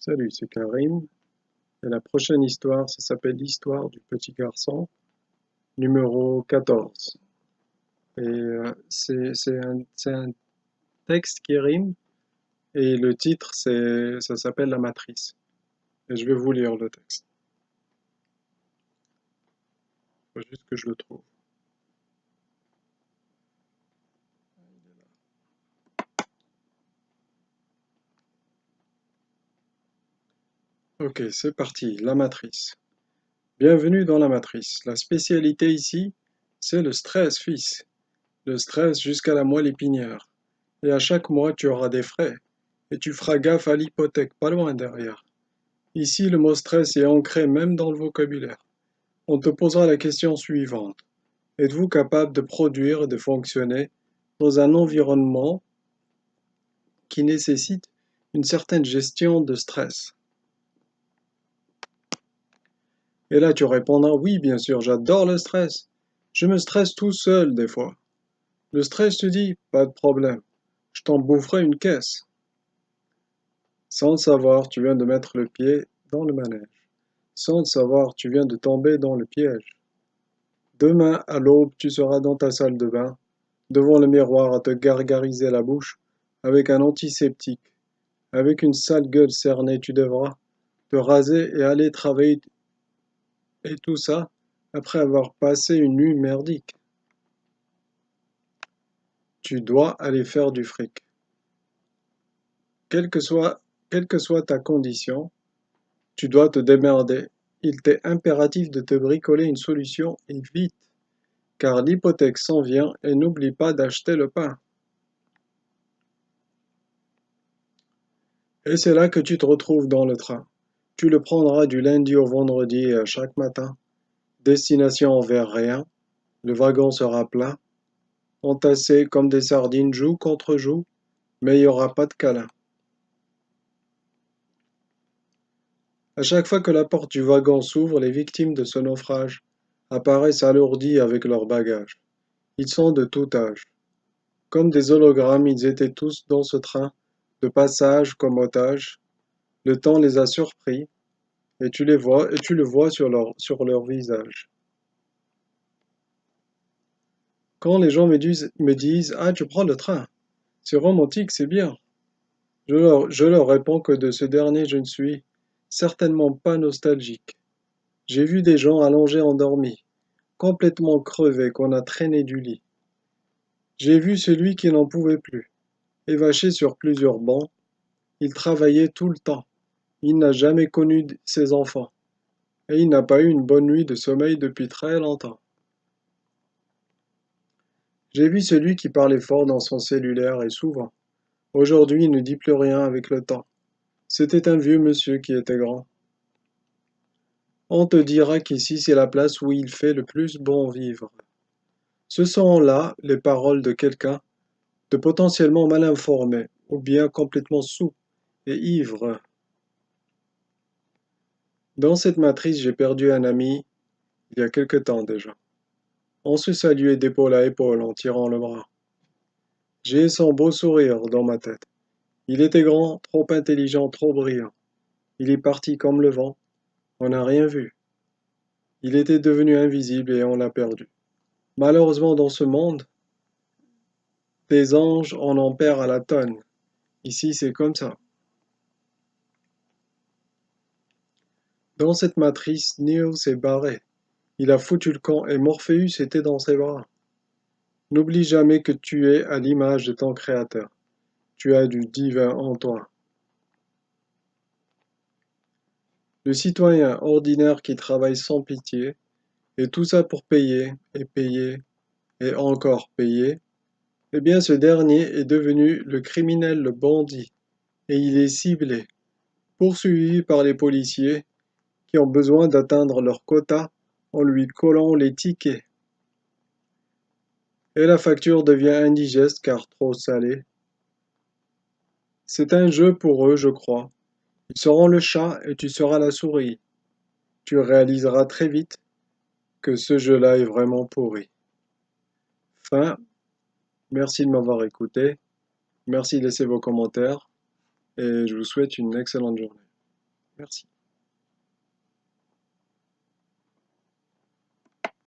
Salut, c'est Karim. Et la prochaine histoire, ça s'appelle l'histoire du petit garçon, numéro 14. Et c'est un texte qui rime, et le titre, ça s'appelle La Matrice. Et je vais vous lire le texte. Faut juste que je le trouve. Ok, c'est parti, La Matrice. Bienvenue dans La Matrice. La spécialité ici, c'est le stress, fils. Le stress jusqu'à la moelle épinière. Et à chaque mois, tu auras des frais. Et tu feras gaffe à l'hypothèque, pas loin derrière. Ici, le mot stress est ancré même dans le vocabulaire. On te posera la question suivante. Êtes-vous capable de produire et de fonctionner dans un environnement qui nécessite une certaine gestion de stress? Et là, tu répondras, oui, bien sûr, j'adore le stress. Je me stresse tout seul des fois. Le stress te dit, pas de problème, je t'en boufferai une caisse. Sans le savoir, tu viens de mettre le pied dans le manège. Sans le savoir, tu viens de tomber dans le piège. Demain, à l'aube, tu seras dans ta salle de bain, devant le miroir à te gargariser la bouche avec un antiseptique. Avec une sale gueule cernée, tu devras te raser et aller travailler. Et tout ça après avoir passé une nuit merdique. Tu dois aller faire du fric. Quelle que soit, quelle que soit ta condition, tu dois te démerder. Il t'est impératif de te bricoler une solution et vite, car l'hypothèque s'en vient et n'oublie pas d'acheter le pain. Et c'est là que tu te retrouves dans le train. Tu le prendras du lundi au vendredi et à chaque matin. Destination vers rien. Le wagon sera plein. Entassés comme des sardines joue contre joue, mais il n'y aura pas de câlin. À chaque fois que la porte du wagon s'ouvre, les victimes de ce naufrage apparaissent alourdies avec leurs bagages. Ils sont de tout âge. Comme des hologrammes, ils étaient tous dans ce train, de passage comme otages. Le temps les a surpris, et tu le vois sur leur visage. Quand les gens me disent ah, tu prends le train, c'est romantique, c'est bien. Je leur réponds que de ce dernier je ne suis certainement pas nostalgique. J'ai vu des gens allongés endormis, complètement crevés qu'on a traînés du lit. J'ai vu celui qui n'en pouvait plus, évaché sur plusieurs bancs. Il travaillait tout le temps. Il n'a jamais connu ses enfants, et il n'a pas eu une bonne nuit de sommeil depuis très longtemps. J'ai vu celui qui parlait fort dans son cellulaire et souvent. Aujourd'hui, il ne dit plus rien avec le temps. C'était un vieux monsieur qui était grand. On te dira qu'ici c'est la place où il fait le plus bon vivre. Ce sont là les paroles de quelqu'un de potentiellement mal informé, ou bien complètement saoul et ivre. Dans cette matrice, j'ai perdu un ami il y a quelque temps déjà. On se saluait d'épaule à épaule en tirant le bras. J'ai son beau sourire dans ma tête. Il était grand, trop intelligent, trop brillant. Il est parti comme le vent. On n'a rien vu. Il était devenu invisible et on l'a perdu. Malheureusement, dans ce monde, des anges, on en perd à la tonne. Ici, c'est comme ça. Dans cette matrice, Neo s'est barré. Il a foutu le camp et Morpheus était dans ses bras. N'oublie jamais que tu es à l'image de ton Créateur. Tu as du divin en toi. Le citoyen ordinaire qui travaille sans pitié, et tout ça pour payer, et payer, et encore payer, eh bien ce dernier est devenu le criminel, le bandit, et il est ciblé, poursuivi par les policiers qui ont besoin d'atteindre leur quota en lui collant les tickets. Et la facture devient indigeste car trop salée. C'est un jeu pour eux, je crois. Ils seront le chat et tu seras la souris. Tu réaliseras très vite que ce jeu-là est vraiment pourri. Fin. Merci de m'avoir écouté. Merci de laisser vos commentaires et je vous souhaite une excellente journée. Merci.